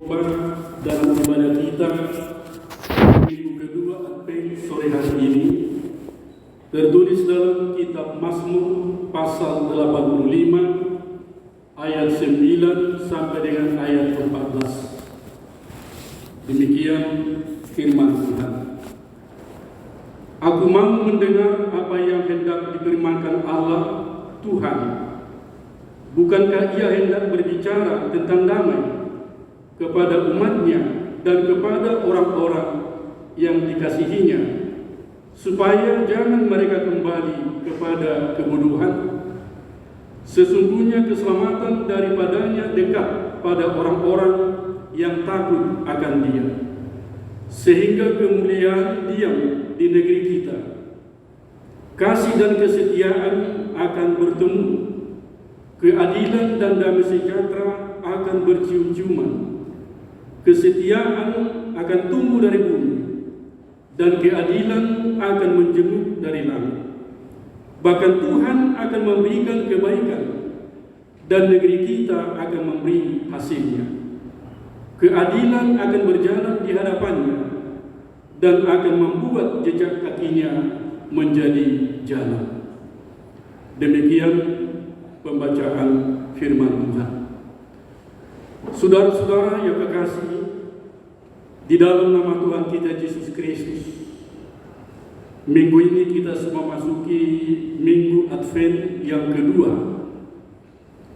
Dalam ibadah kita minggu kedua Advent sore hari ini tertulis dalam kitab Mazmur pasal 85 ayat 9 sampai dengan ayat 14. Demikian firman Tuhan. Aku mau mendengar apa yang hendak difirmankan Allah Tuhan. Bukankah Ia hendak berbicara tentang damai kepada umatnya dan kepada orang-orang yang dikasihinya, supaya jangan mereka kembali kepada kebodohan? Sesungguhnya keselamatan daripadanya dekat pada orang-orang yang takut akan Dia, sehingga kemuliaan diam di negeri kita. Kasih dan kesetiaan akan bertemu, keadilan dan damai sejahtera akan bercium-ciuman. Kesetiaan akan tumbuh dari bumi, dan keadilan akan menjenguk dari langit. Bahkan Tuhan akan memberikan kebaikan, dan negeri kita akan memberi hasilnya. Keadilan akan berjalan di hadapannya, dan akan membuat jejak kakinya menjadi jalan. Demikian pembacaan firman Tuhan. Saudara-saudara yang kekasih, di dalam nama Tuhan kita Yesus Kristus, minggu ini kita semua masuki minggu Advent yang kedua,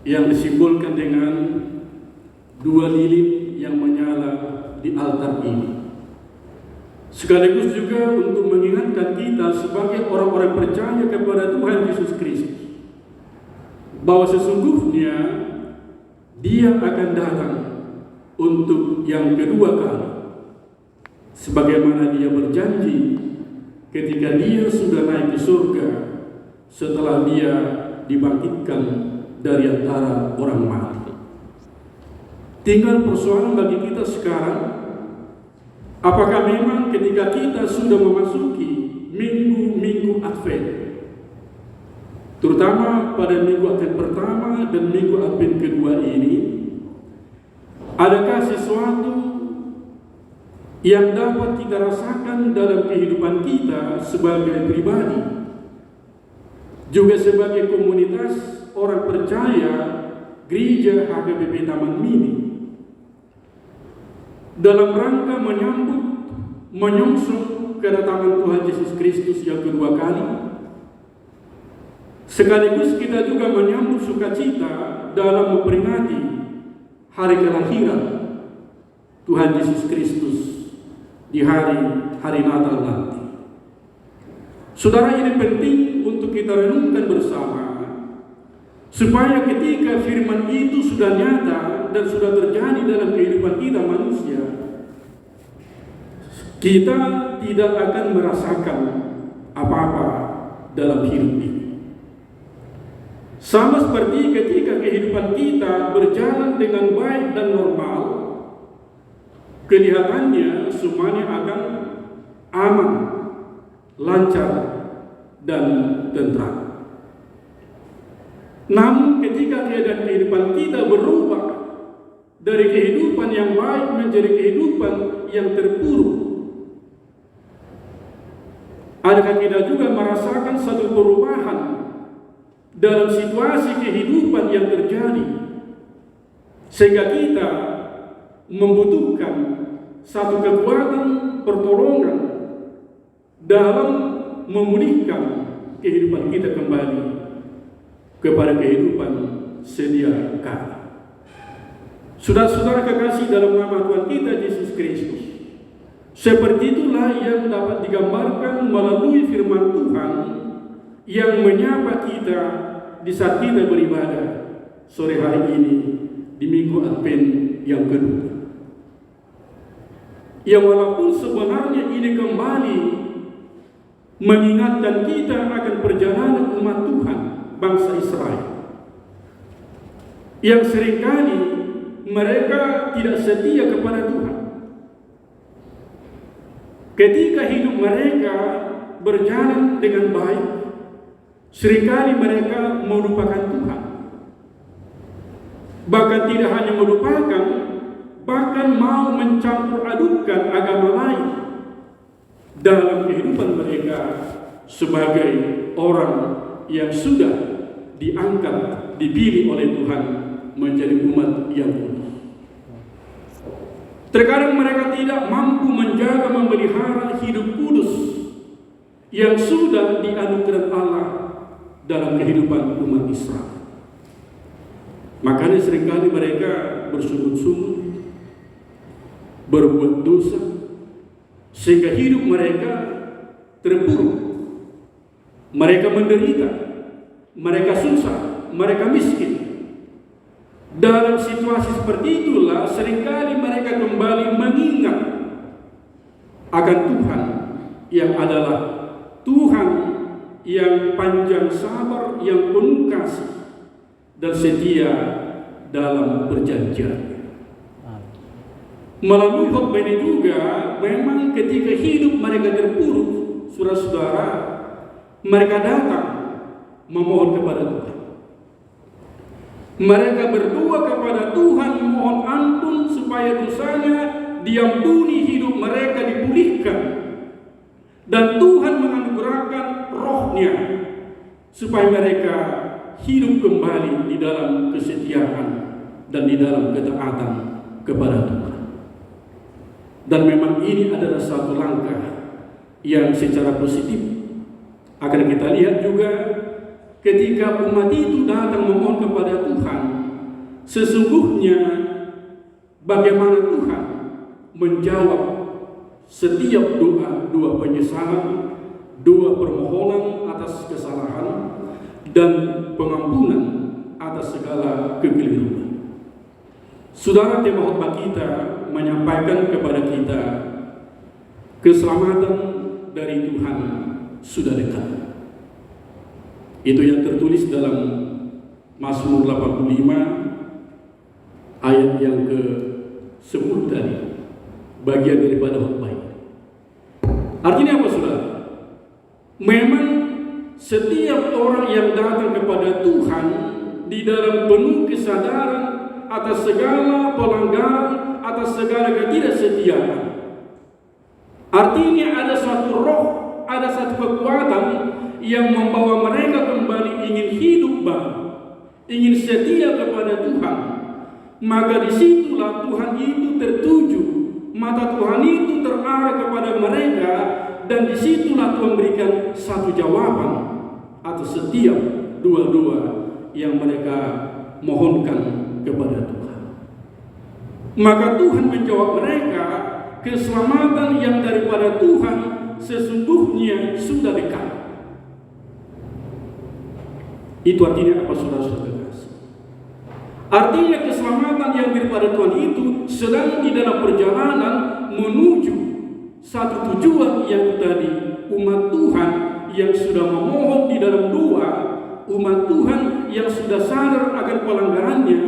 yang disimbolkan dengan dua lilin yang menyala di altar ini. Sekaligus juga untuk mengingatkan kita sebagai orang-orang percaya kepada Tuhan Yesus Kristus, bahwa sesungguhnya Dia akan datang untuk yang kedua kali, sebagaimana Dia berjanji ketika Dia sudah naik ke surga setelah Dia dibangkitkan dari antara orang mati. Tinggal persoalan bagi kita sekarang, apakah memang ketika kita sudah memasuki minggu-minggu Advent, terutama pada minggu Advent pertama dan minggu Advent kedua ini, adakah sesuatu yang dapat kita rasakan dalam kehidupan kita sebagai pribadi, juga sebagai komunitas orang percaya Gereja HKBP Taman Mini, dalam rangka menyongsong kedatangan Tuhan Yesus Kristus yang kedua kali? Sekaligus kita juga menyambut sukacita dalam memperingati hari kelahiran Tuhan Yesus Kristus di hari Natal nanti. Saudara, ini penting untuk kita renungkan bersama, supaya ketika firman itu sudah nyata dan sudah terjadi dalam kehidupan kita manusia, kita tidak akan merasakan apa-apa dalam hidup ini. Sama seperti ketika kehidupan kita berjalan dengan baik dan normal, kelihatannya semuanya akan aman, lancar, dan tentram. Namun ketika keadaan kehidupan kita berubah dari kehidupan yang baik menjadi kehidupan yang terpuruk, adakah kita juga merasakan satu perubahan dalam situasi kehidupan yang terjadi, sehingga kita membutuhkan satu kekuatan pertolongan dalam memulihkan kehidupan kita kembali kepada kehidupan sedia kala. Saudara-saudara kekasih dalam nama Tuhan kita Yesus Kristus, seperti itulah yang dapat digambarkan melalui firman Tuhan yang menyapa kita di saat kita beribadah sore hari ini di minggu Advent yang kedua. Yang walaupun sebenarnya ini kembali mengingatkan kita akan perjalanan umat Tuhan, bangsa Israel, yang seringkali mereka tidak setia kepada Tuhan. Ketika hidup mereka berjalan dengan baik, seringkali mereka melupakan Tuhan. Bahkan tidak hanya melupakan, bahkan mau mencampur adukkan agama lain dalam kehidupan mereka sebagai orang yang sudah diangkat, dipilih oleh Tuhan menjadi umat yang kudus. Terkadang mereka tidak mampu menjaga memelihara hidup kudus yang sudah dianugerahkan Allah dalam kehidupan umat Israel. Makanya seringkali mereka bersungut-sungut, berbuat dosa, sehingga hidup mereka terpuruk. Mereka menderita, mereka susah, mereka miskin. Dalam situasi seperti itulah seringkali mereka kembali mengingat akan Tuhan yang adalah Tuhan yang panjang sabar, yang penuh kasih dan setia dalam perjanjian. Melalui khotbah ini juga memang ketika hidup mereka terpuruk, saudara-saudara, mereka datang memohon kepada Tuhan. Mereka berdoa kepada Tuhan, mohon ampun supaya dosanya diampuni, hidup mereka dipulihkan, dan Tuhan menganugerahkan rohnya supaya mereka hidup kembali di dalam kesetiaan dan di dalam ketaatan kepada Tuhan. Dan memang ini adalah satu langkah yang secara positif akan kita lihat juga ketika umat itu datang memohon kepada Tuhan. Sesungguhnya bagaimana Tuhan menjawab setiap doa penyesalan, doa permohonan atas kesalahan, dan pengampunan atas segala kekeliruan. Saudara, tema khotbah kita menyampaikan kepada kita keselamatan dari Tuhan sudah dekat. Itu yang tertulis dalam Mazmur 85 ayat yang ke-10 tadi, bagian daripada khotbah ini. Artinya apa, saudara? Memang setiap orang yang datang kepada Tuhan di dalam penuh kesadaran atas segala pelanggaran, atas segala ketidaksetiaan, artinya ada satu roh, ada satu kekuatan yang membawa mereka kembali ingin hidup baru, ingin setia kepada Tuhan. Maka disitulah Tuhan itu tertuju, mata Tuhan itu terarah kepada mereka, dan disitulah Tuhan berikan satu jawaban atas setiap doa-doa yang mereka mohonkan kepada Tuhan. Maka Tuhan menjawab mereka, keselamatan yang daripada Tuhan sesungguhnya sudah dekat. Itu artinya apa, saudara-saudara? Artinya keselamatan yang daripada Tuhan itu sedang di dalam perjalanan menuju satu tujuan yang tadi, umat Tuhan yang sudah memohon di dalam doa, umat Tuhan yang sudah sadar akan pelanggarannya,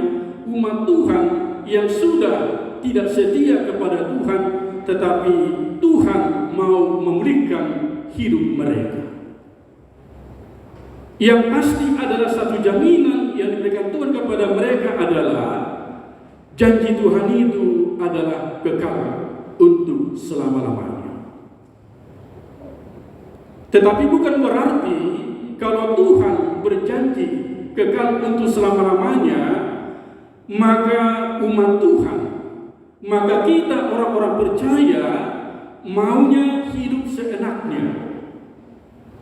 umat Tuhan yang sudah tidak setia kepada Tuhan, tetapi Tuhan mau memulihkan hidup mereka. Yang pasti adalah satu jaminan yang diberikan Tuhan kepada mereka adalah janji Tuhan itu adalah kekal untuk selama-lamanya. Tetapi bukan berarti kalau Tuhan berjanji kekal untuk selama-lamanya, maka umat Tuhan, maka kita orang-orang percaya maunya hidup seenaknya.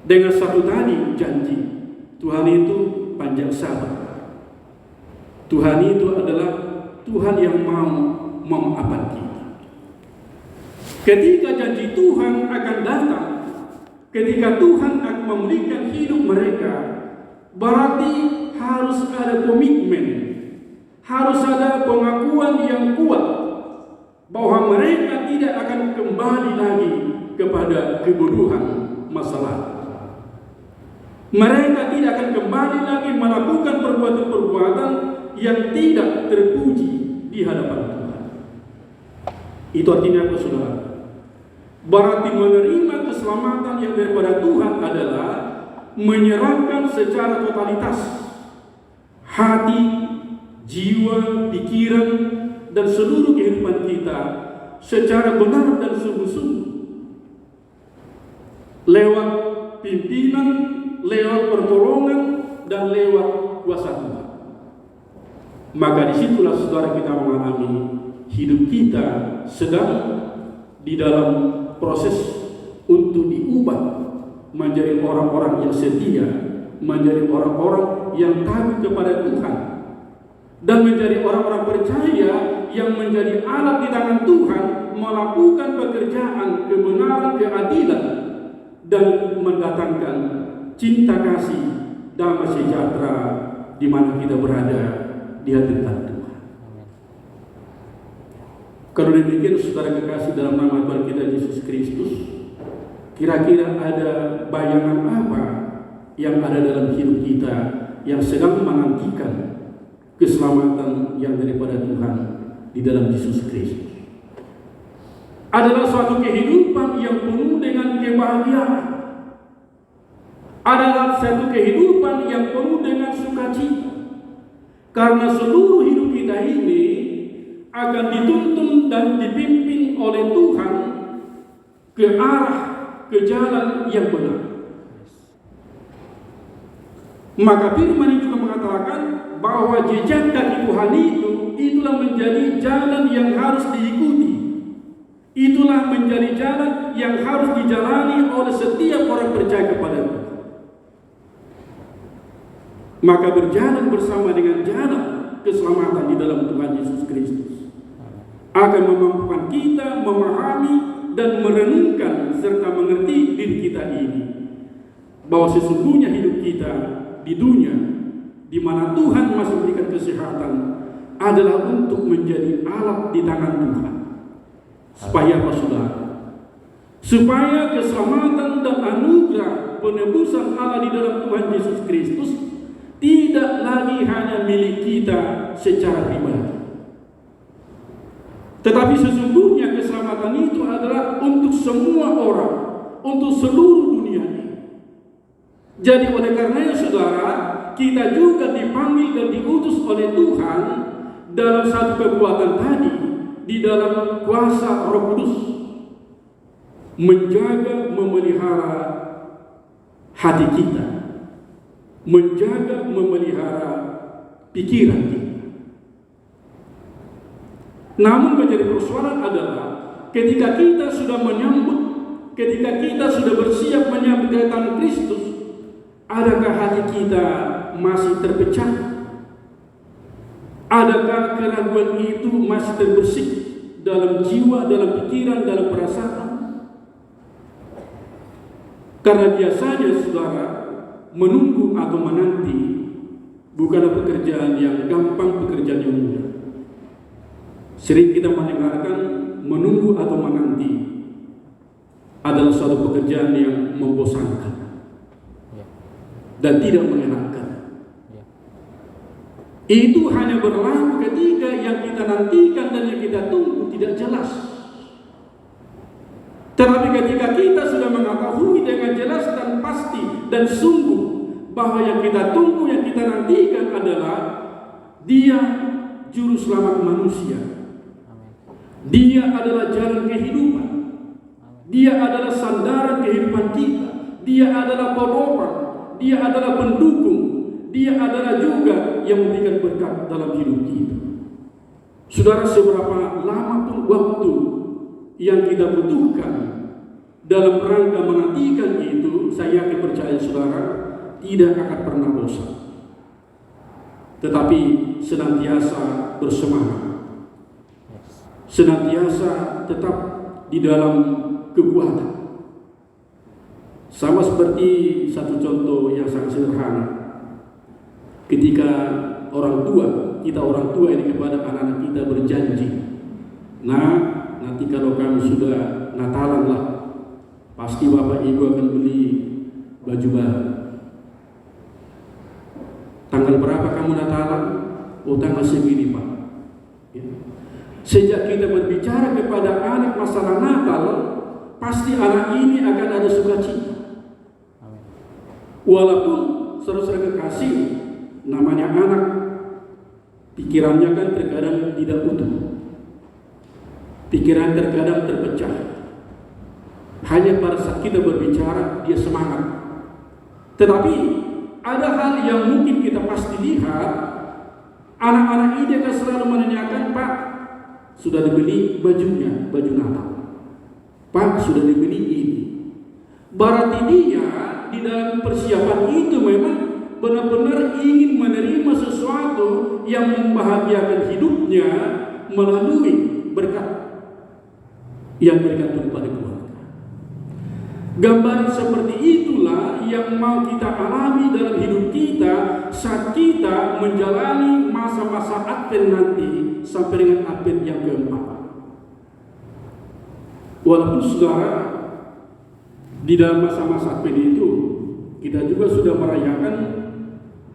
Dengan satu tadi janji, Tuhan itu panjang sabar. Tuhan itu adalah Tuhan yang mau memaafkan kita. Ketika janji Tuhan akan datang, ketika Tuhan akan memulihkan hidup mereka, berarti harus ada komitmen, harus ada pengakuan yang kuat bahwa mereka tidak akan kembali lagi kepada kebodohan masa lalu. Mereka tidak akan kembali lagi melakukan perbuatan-perbuatan yang tidak terpuji di hadapan Tuhan. Itu artinya apa, saudara? Berarti menerima keselamatan yang daripada Tuhan adalah menyerahkan secara totalitas hati, jiwa, pikiran, dan seluruh kehidupan kita secara benar dan sungguh-sungguh, lewat pimpinan, lewat pertolongan, dan lewat kuasa Tuhan. Maka disitulah saudara kita mengalami hidup kita sedang di dalam proses untuk diubah menjadi orang-orang yang setia, menjadi orang-orang yang taat kepada Tuhan, dan menjadi orang-orang percaya yang menjadi alat di tangan Tuhan melakukan pekerjaan kebenaran, keadilan, dan mendatangkan cinta kasih, damai sejahtera di mana kita berada di hadirat Tuhan. Kalau demikian saudara kekasih dalam nama Tuhan kita Yesus Kristus, kira-kira ada bayangan apa yang ada dalam hidup kita yang sedang menantikan keselamatan yang daripada Tuhan di dalam Yesus Kristus? Adalah suatu kehidupan yang penuh dengan kebahagiaan, adalah satu kehidupan yang penuh dengan sukacita, karena seluruh hidup kita ini akan dituntun dan dipimpin oleh Tuhan ke arah, ke jalan yang benar. Maka firman ini juga mengatakan bahwa jejak kaki Tuhan itulah menjadi jalan yang harus diikuti. Itulah menjadi jalan yang harus dijalani oleh setiap orang percaya kepada Tuhan. Maka berjalan bersama dengan jalan keselamatan di dalam Tuhan Yesus Kristus akan memampukan kita memahami dan merenungkan serta mengerti diri kita ini, bahwa sesungguhnya hidup kita di dunia di mana Tuhan masih berikan kesehatan adalah untuk menjadi alat di tangan Tuhan. Supaya apa saudara? Supaya keselamatan dan anugerah penebusan Allah di dalam Tuhan Yesus Kristus tidak lagi hanya milik kita secara pribadi, tetapi sesungguhnya keselamatan itu adalah untuk semua orang, untuk seluruh dunia ini. Jadi oleh karenanya saudara, kita juga dipanggil dan diutus oleh Tuhan dalam satu kekuatan tadi, di dalam kuasa Roh Kudus, menjaga, memelihara hati kita, menjaga, memelihara pikiran kita. Namun menjadi persoalan adalah ketika kita sudah menyambut, ketika kita sudah bersiap menyambut kedatangan Kristus, adakah hati kita masih terpecah? Adakah keraguan itu masih terbersih dalam jiwa, dalam pikiran, dalam perasaan? Karena biasanya saudara, menunggu atau menanti bukanlah pekerjaan yang gampang, pekerjaan yang mudah. Sering kita mendengarkan menunggu atau menanti adalah suatu pekerjaan yang membosankan dan tidak menyenangkan. Itu hanya berlaku ketika yang kita nantikan dan yang kita tunggu tidak jelas. Tetapi ketika kita sudah mengetahui dengan jelas dan pasti dan sungguh bahwa yang kita tunggu, yang kita nantikan adalah Dia juru selamat manusia, Dia adalah jalan kehidupan, Dia adalah sandaran kehidupan kita, Dia adalah penopang, Dia adalah pendukung, Dia adalah juga yang memberikan berkat dalam hidup kita. Saudara, seberapa lama pun waktu yang kita butuhkan dalam rangka menantikan itu, saya yakin percaya saudara tidak akan pernah bosan, tetapi senantiasa bersemangat, senantiasa tetap di dalam kekuatan. Sama seperti satu contoh yang sangat sederhana, ketika orang tua ini kepada anak-anak kita berjanji, nah nanti kalau kami sudah Natalan lah, pasti Bapak Ibu akan beli baju baru. Tanggal berapa kamu Natalan? Oh, tanggal segini Pak. Ya. Sejak kita berbicara kepada anak masalah Natal, pasti anak ini akan ada sukacita. Walaupun saudara-saudara kekasih, namanya anak, pikirannya kan terkadang tidak utuh. Pikiran terkadang terpecah. Hanya pada saat kita berbicara, dia semangat. Tetapi ada hal yang mungkin kita pasti lihat. Anak-anak ini akan selalu menanyakan, Pak, sudah dibeli bajunya, baju Natal. Pak, sudah dibeli ini. Berarti dia di dalam persiapan itu memang benar-benar ingin menerima sesuatu yang membahagiakan hidupnya melalui berkat yang mereka tumpah di keluarga. Gambaran seperti itulah yang mau kita alami dalam hidup kita saat kita menjalani masa-masa Advent nanti sampai dengan Advent yang keempat. Walaupun saudara, di dalam masa-masa Advent itu kita juga sudah merayakan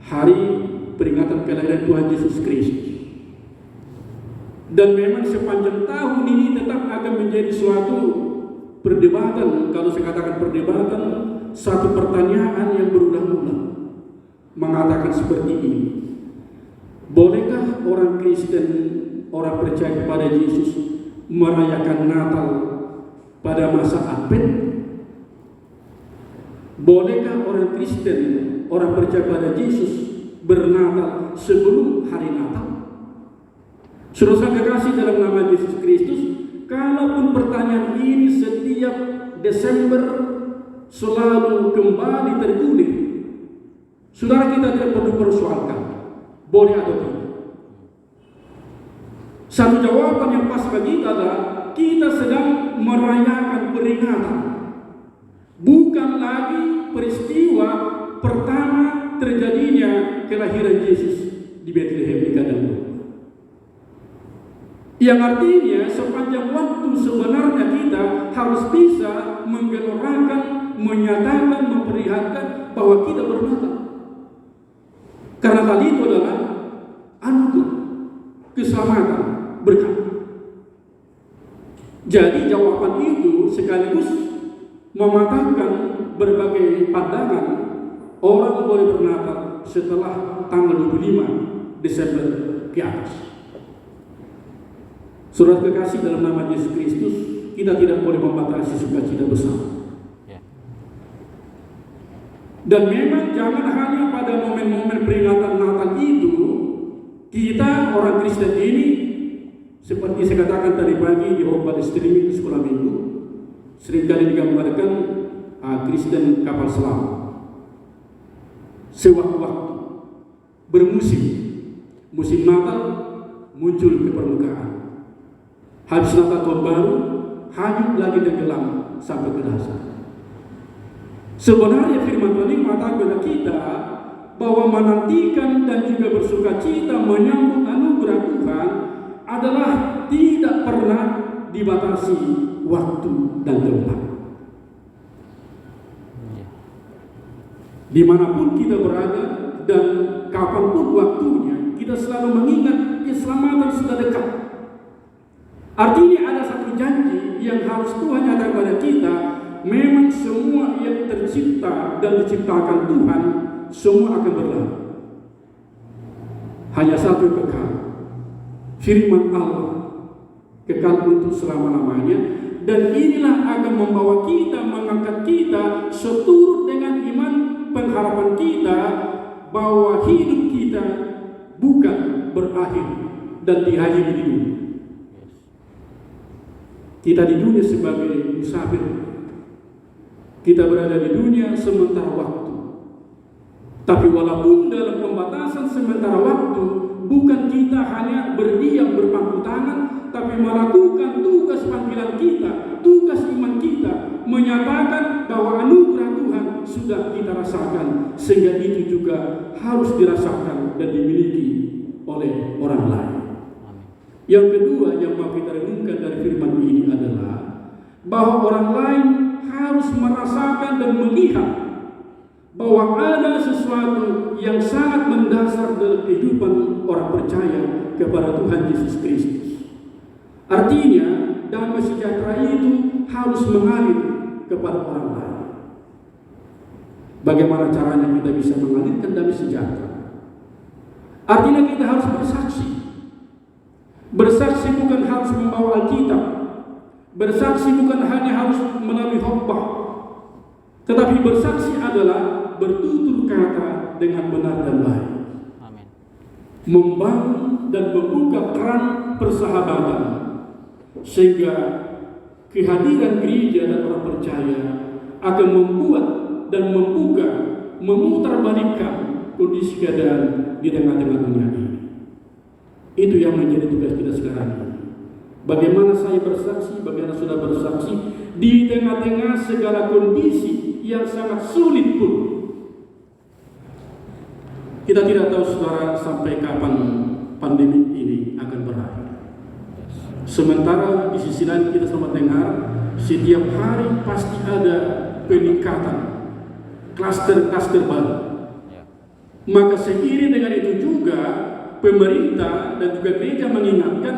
hari peringatan kelahiran Tuhan Yesus Kristus. Dan memang sepanjang tahun ini tetap akan menjadi suatu perdebatan, kalau saya katakan perdebatan, satu pertanyaan yang berulang-ulang mengatakan seperti ini. Bolehkah orang Kristen, orang percaya kepada Yesus merayakan Natal pada masa Advent? Bolehkah orang Kristen, orang percaya pada Yesus bernatal sebelum hari Natal? Saudara kekasih dalam nama Yesus Kristus, kalaupun pertanyaan ini setiap Desember selalu kembali tergulir, saudara, kita tidak perlu persoalkan boleh atau tidak. Satu jawaban yang pas bagi kita adalah kita sedang merayakan peringatan, bukan lagi peristiwa pertama terjadinya kelahiran Yesus di Bethlehem di kandang. Yang artinya sepanjang waktu sebenarnya kita harus bisa menggelorakan, menyatakan, memperlihatkan bahwa kita bernatal. Karena tadi itu adalah anugerah, keselamatan, berkat. Jadi jawaban itu sekaligus mematahkan berbagai pandangan orang boleh bernatal setelah tanggal 25 Desember ke atas. Saudara kekasih dalam nama Yesus Kristus, kita tidak boleh membatasi sukacita bersama. Dan memang jangan hanya pada momen-momen peringatan Natal itu kita orang Kristen ini, seperti saya katakan tadi pagi di khotbah streaming di sekolah minggu, seringkali digambarkan Kristen kapal selam. Sewaktu-waktu bermusim, musim Natal muncul ke permukaan. Habis Natal tahun baru, hanyut lagi tenggelam sampai ke dasar. Sebenarnya firman Tuhan ini mengatakan kepada kita bahwa menantikan dan juga bersuka cita menyambut anugerah Tuhan adalah tidak pernah dibatasi waktu dan tempat. Dimanapun kita berada dan kapanpun waktunya, kita selalu mengingat keselamatan sudah dekat. Artinya ada satu janji yang harus Tuhan nyatakan kepada kita. Memang semua yang tercipta dan diciptakan Tuhan semua akan berlalu. Hanya satu kekal, firman Allah kekal untuk selama-lamanya. Dan inilah akan membawa kita, mengangkat kita seturut dengan iman pengharapan kita bahwa hidup kita bukan berakhir dan diakhiri di dunia. Kita di dunia sebagai musafir. Kita berada di dunia sementara waktu. Tapi walaupun dalam pembatasan sementara waktu, bukan kita hanya berdiam berpangku tangan, tapi melakukan tugas panggilan kita, tugas iman kita, menyatakan bahwa anugerah Tuhan sudah kita rasakan, sehingga itu juga harus dirasakan dan dimiliki oleh orang lain. Yang kedua yang mau kita renungkan dari firman ini adalah bahwa orang lain harus merasakan dan melihat bahwa ada sesuatu yang sangat mendasar dalam kehidupan orang percaya kepada Tuhan Yesus Kristus. Artinya, damai sejahtera itu harus mengalir kepada orang lain. Bagaimana caranya kita bisa mengalirkan damai sejahtera? Artinya kita harus bersaksi. Bersaksi bukan harus membawa Alkitab, Bersaksi bukan hanya harus melalui khotbah, tetapi bersaksi adalah bertutur kata dengan benar dan baik. Amin. Membangun dan membuka keran persahabatan, sehingga kehadiran gereja dan orang percaya akan membuat dan membuka, memutarbalikkan kondisi keadaan di tengah-tengah dunia ini. Itu yang menjadi tugas kita sekarang ini. Bagaimana saya bersaksi, bagaimana sudah bersaksi di tengah-tengah segala kondisi yang sangat sulit pun. Kita tidak tahu saudara sampai kapan pandemi ini akan berakhir. Sementara di sisi lain kita selamat dengar, setiap hari pasti ada peningkatan klaster-klaster baru. Maka seiring dengan itu juga pemerintah dan juga gereja mengingatkan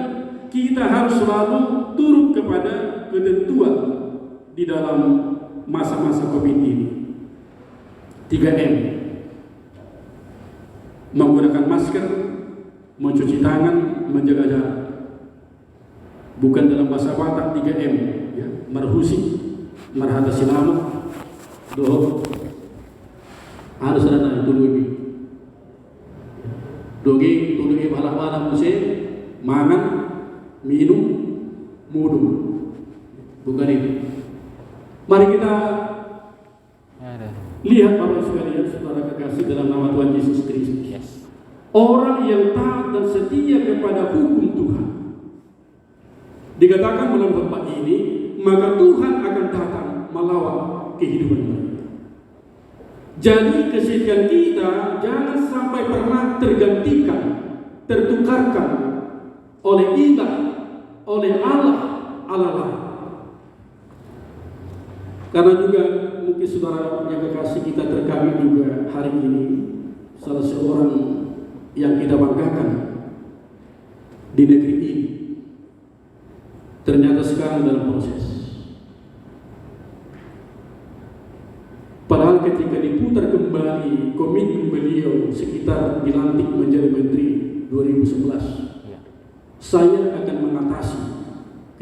kita harus selalu turut kepada ketentuan di dalam masa-masa COVID ini. 3M. Menggunakan masker, mencuci tangan, menjaga jarak. Bukan dalam bahasa Batak 3M, ya. Marhusi, marhata sinama, doh. Harus ada dulu ini. Doge, tudugi bala-bala musim, mangan, minum, mudum. Bukan itu. Mari kita lihat Bapak sekalian, saudara kekasih dalam nama Tuhan Yesus Kristus. Yes. Orang yang taat dan setia kepada hukum Tuhan. Dikatakan dalam khotbah ini, maka Tuhan akan datang melawan kehidupan mereka. Jadi kesetiaan kita jangan sampai pernah tergantikan, tertukarkan oleh ilah, oleh Allah lain. Karena juga mungkin saudara yang kekasih kita terkagum juga hari ini salah seorang yang kita banggakan di negeri ini ternyata sekarang dalam proses. Padahal ketika diputar kembali komitmen beliau sekitar dilantik menjadi menteri 2011, saya akan mengatasi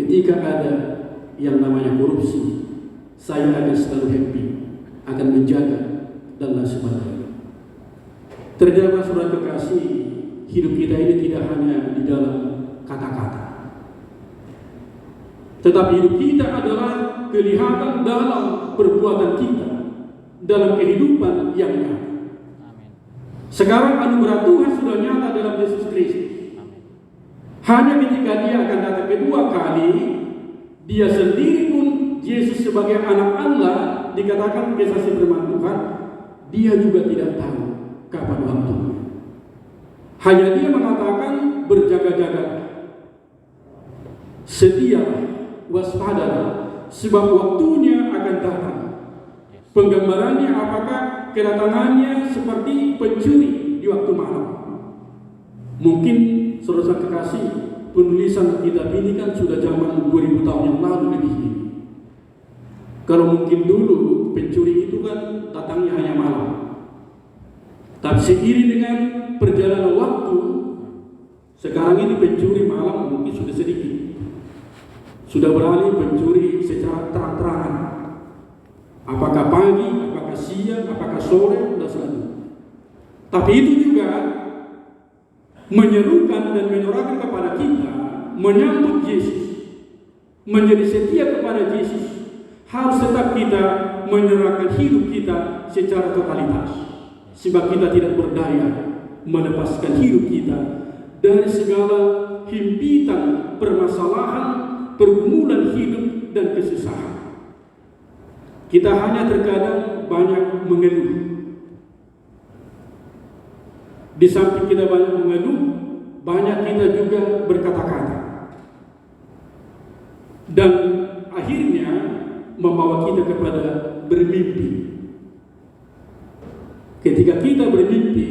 ketika ada yang namanya korupsi. Saya akan selalu happy, akan menjaga dan lain sebagainya. Ternyata saudara kekasih, hidup kita ini tidak hanya di dalam kata-kata, tetapi hidup kita adalah kelihatan dalam perbuatan kita, dalam kehidupan yang nyata. Sekarang anugerah Tuhan sudah nyata dalam Yesus Kristus. Hanya ketika dia akan datang kedua kali, dia sendiri pun Yesus sebagai anak Allah dikatakan kesaksi firman Tuhan, dia juga tidak tahu kapan waktunya. Hanya dia mengatakan berjaga-jaga, setialah, waspadalah, sebab waktunya akan datang. Penggambarannya apakah kedatangannya seperti pencuri di waktu malam. Mungkin saudara kekasih, penulisan kitab ini kan sudah zaman 2000 tahun yang lalu lebih ini. Kalau mungkin dulu pencuri itu kan datangnya hanya malam. Tapi seiring dengan perjalanan waktu, sekarang ini pencuri malam mungkin sudah sedikit. Sudah beralih pencuri secara terang-terangan. Apakah pagi, apakah siang, apakah sore, dan selanjutnya. Tapi itu juga menyerukan dan menyuarakan kepada kita menyambut Yesus, menjadi setia kepada Yesus. Harus tetap kita menyerahkan hidup kita secara totalitas, sebab kita tidak berdaya melepaskan hidup kita dari segala himpitan, permasalahan, pergumulan hidup dan kesusahan. Kita hanya terkadang banyak mengeluh. Di samping kita banyak mengeluh, banyak kita juga berkata-kata. Dan akhirnya membawa kita kepada bermimpi. Ketika kita bermimpi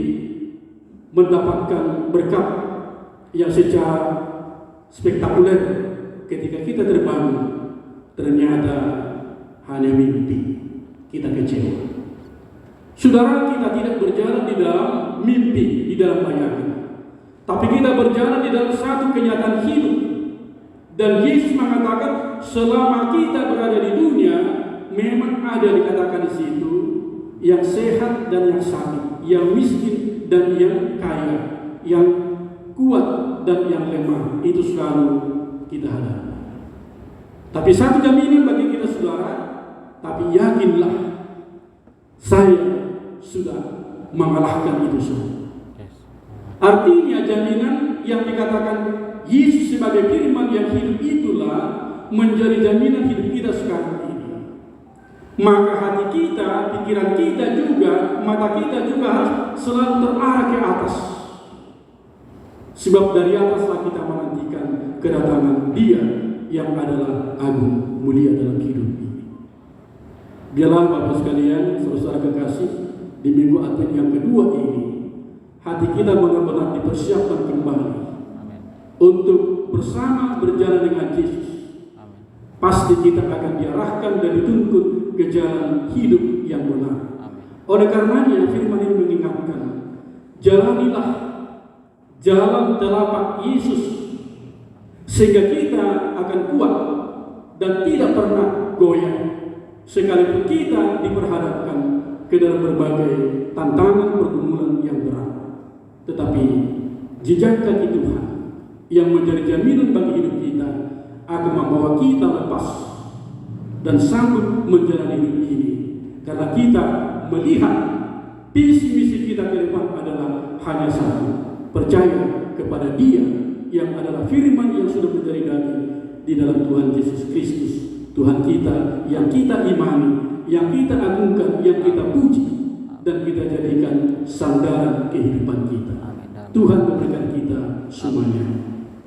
mendapatkan berkat yang secara spektakuler, ketika kita terbangun ternyata hanya mimpi, kita kecewa. Saudara, kita tidak berjalan di dalam mimpi, di dalam bayangan, tapi kita berjalan di dalam satu kenyataan hidup. Dan Yesus mengatakan, selama kita berada di dunia, memang ada dikatakan di situ yang sehat dan yang sakit, yang miskin dan yang kaya, yang kuat dan yang lemah. Itu selalu kita hadapi. Tapi satu jaminan bagi kita saudara, tapi yakinlah saya sudah mengalahkan itu semua. Artinya jaminan yang dikatakan Yesus sebagai firman yang hidup itulah menjadi jaminan hidup kita sekarang ini. Maka hati kita, pikiran kita juga, mata kita juga harus selalu terarah ke atas. Sebab dari ataslah kita menantikan kedatangan Dia yang adalah agung mulia dalam hidup ini. Biarlah Bapak sekalian, saudara kekasih, di minggu Advent yang kedua ini, hati kita benar-benar dipersiapkan kembali untuk bersama berjalan dengan Yesus. Pasti kita akan diarahkan dan dituntut ke jalan hidup yang benar. Oleh karenanya firman ini mengingatkan, jalanilah jalan telapak Yesus sehingga kita akan kuat dan tidak pernah goyah sekalipun kita diperhadapkan ke dalam berbagai tantangan pergumulan yang berat. Tetapi jejak kaki Tuhan yang menjadi jaminan bagi hidup kita akan membawa kita lepas dan sanggup menjalani hidup ini, karena kita melihat visi misi kita ke depan adalah hanya satu: percaya kepada Dia yang adalah firman yang sudah menjadi daging di dalam Tuhan Yesus Kristus, Tuhan kita yang kita imani, yang kita agungkan, yang kita puji, dan kita jadikan sandaran kehidupan kita. Tuhan memberikan kita semuanya.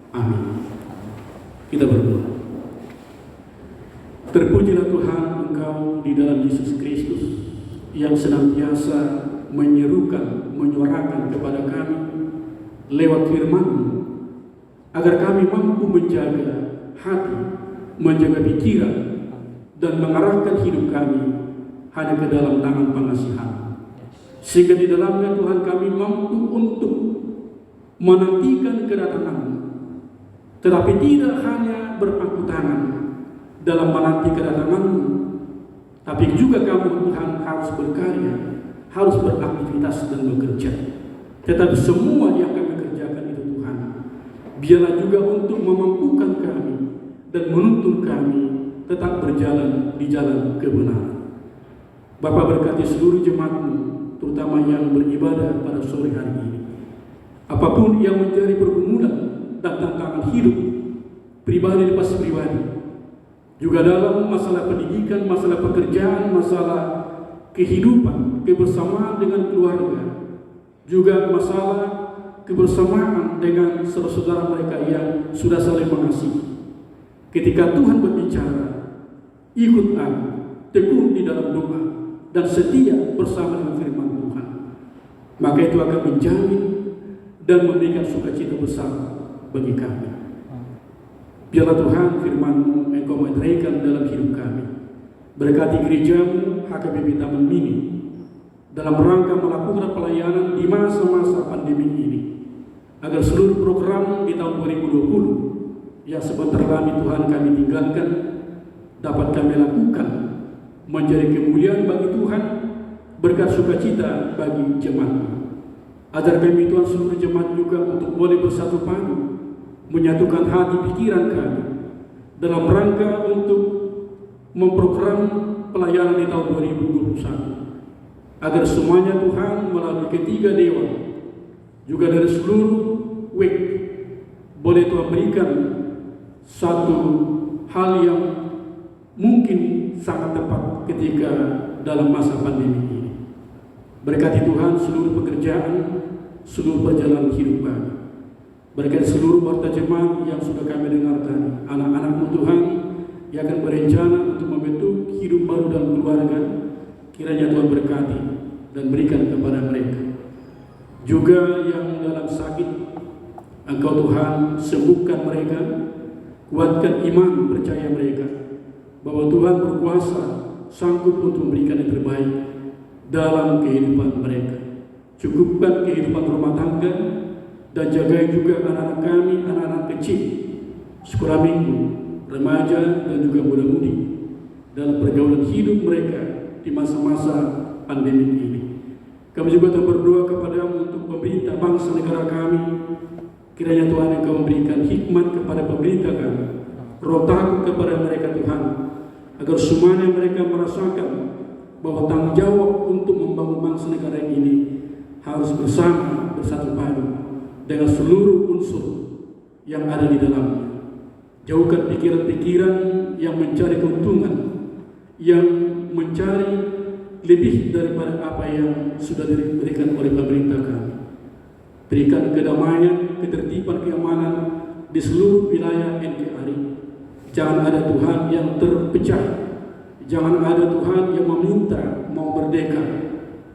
Amin. Kita berdoa. Terpujilah Tuhan, Engkau di dalam Yesus Kristus yang senantiasa menyerukan, menyuarakan kepada kami lewat firman-Mu, agar kami mampu menjaga hati, menjaga pikiran, dan mengarahkan hidup kami hanya ke dalam tangan pengasihan. Sehingga di dalamnya Tuhan kami mampu untuk menantikan kedatangan-Mu, tetapi tidak hanya berpangku tangan dalam menanti kedatangan-Mu, tapi juga kami Tuhan harus berkarya, harus beraktivitas dan bekerja. Tetapi semua yang kami kerjakan itu Tuhan, biarlah juga untuk memampukan kami dan menuntun kami tetap berjalan di jalan kebenaran. Bapa, berkati seluruh jemaat-Mu, terutama yang beribadah pada sore hari ini. Apapun yang menjadi pergumulan dan tantangan hidup pribadi lepas pribadi, juga dalam masalah pendidikan, masalah pekerjaan, masalah kehidupan, kebersamaan dengan keluarga, juga masalah kebersamaan dengan saudara-saudara mereka yang sudah saling mengasihi. Ketika Tuhan berbicara, ikut aku, tekun di dalam doa, dan setia bersama dengan firman Tuhan, maka itu akan menjamin dan memberikan sukacita besar bagi kami. Biarlah Tuhan firman-Mu Engkau meteraikan dalam hidup kami. Berkati gereja-Mu HKBP Taman Mini dalam rangka melakukan pelayanan di masa-masa pandemi ini, agar seluruh program di tahun 2020 yang sebentar lagi Tuhan kami tinggalkan dapat kami lakukan menjadi kemuliaan bagi Tuhan, berkat sukacita bagi jemaat. Ajar kami Tuhan seluruh jemaat juga untuk boleh bersatu padu, menyatukan hati pikiran kami dalam rangka untuk memprogram pelayanan di tahun 2021, agar semuanya Tuhan melalui ketiga dewan, juga dari seluruh WEK, boleh Tuhan berikan satu hal yang mungkin sangat tepat ketika dalam masa pandemi ini. Berkati Tuhan seluruh pekerjaan, seluruh perjalanan hidup kami. Berkati seluruh warta jemaat yang sudah kami dengar tadi, anak-anak-Mu Tuhan yang akan berencana untuk membentuk hidup baru dalam keluarga, kiranya Tuhan berkati dan berikan kepada mereka. Juga yang dalam sakit, Engkau Tuhan sembuhkan mereka, kuatkan iman percaya mereka bahwa Tuhan berkuasa, sanggup untuk memberikan yang terbaik dalam kehidupan mereka. Cukupkan kehidupan rumah tangga, dan jagai juga anak-anak kami, anak-anak kecil sekolah minggu, remaja, dan juga muda-mudi dalam pergaulan hidup mereka di masa-masa pandemi ini. Kami juga berdoa kepada-Mu untuk pemerintah bangsa negara kami. Kiranya Tuhan Engkau memberikan hikmat kepada pemerintah kami, roh takut kepada mereka Tuhan, agar semuanya mereka merasakan bahwa tanggung jawab untuk membangun bangsa negara ini harus bersama, bersatu padu dengan seluruh unsur yang ada di dalamnya. Jauhkan pikiran-pikiran yang mencari keuntungan, yang mencari lebih daripada apa yang sudah diberikan oleh pemerintah kami. Berikan kedamaian, ketertiban, keamanan di seluruh wilayah NKRI. Jangan ada Tuhan yang terpecah. Jangan ada Tuhan yang meminta mau merdeka,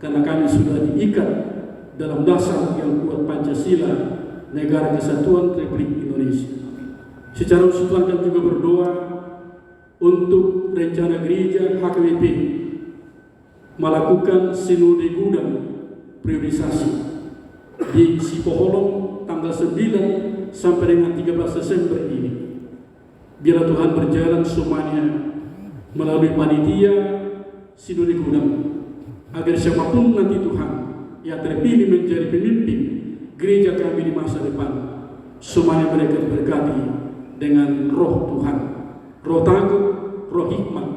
karena kami sudah diikat dalam dasar yang kuat Pancasila, Negara Kesatuan Republik Indonesia. Secara keseluruhan kami juga berdoa untuk rencana gereja HKBP melakukan sinode gudang priorisasi di Sipoholong tanggal 9 sampai dengan 13 Desember ini. Biarlah Tuhan berjalan semuanya melalui panitia sinode gudang, agar siapapun nanti Tuhan yang terpilih menjadi pemimpin gereja kami di masa depan, semuanya mereka diberkati dengan roh Tuhan, roh takut, roh hikmat,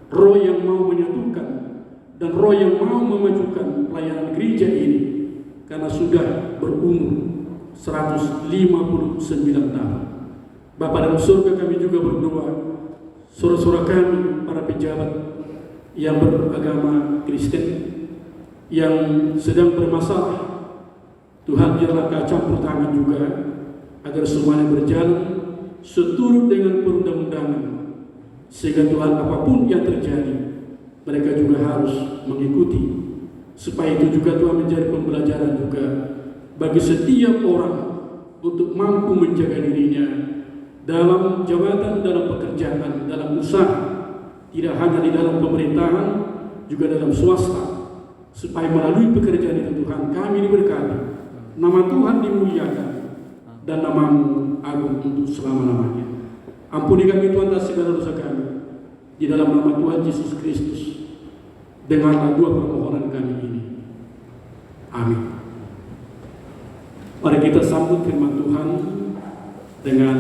roh yang mau menyatukan, dan roh yang mau memajukan pelayanan gereja ini, karena sudah berumur 159 tahun. Bapa dalam surga, kami juga berdoa, saudara-saudara kami, para pejabat yang beragama Kristen, yang sedang bermasalah, Tuhan biarlah Kau campur tangan juga, agar semuanya berjalan seturut dengan perundang-undangan, sehingga Tuhan apapun yang terjadi, mereka juga harus mengikuti, supaya itu juga Tuhan menjadi pembelajaran juga bagi setiap orang untuk mampu menjaga dirinya dalam jabatan, dalam pekerjaan, dalam usaha, tidak hanya di dalam pemerintahan, juga dalam swasta, supaya melalui pekerjaan itu Tuhan kami diberkati, nama Tuhan dimuliakan, dan nama-Mu agung untuk selama-lamanya. Ampuni kami Tuhan atas segala dosa kami, di dalam nama Tuhan Yesus Kristus. Dengarlah dua permohonan kami ini. Amin. Mari kita sambut firman Tuhan dengan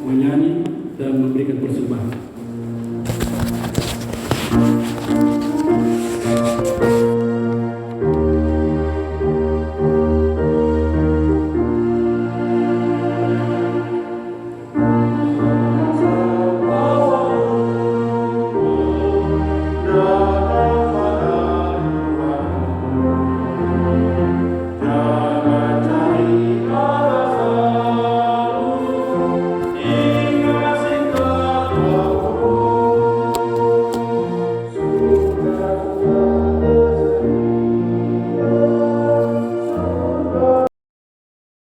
menyanyi dan memberikan persembahan.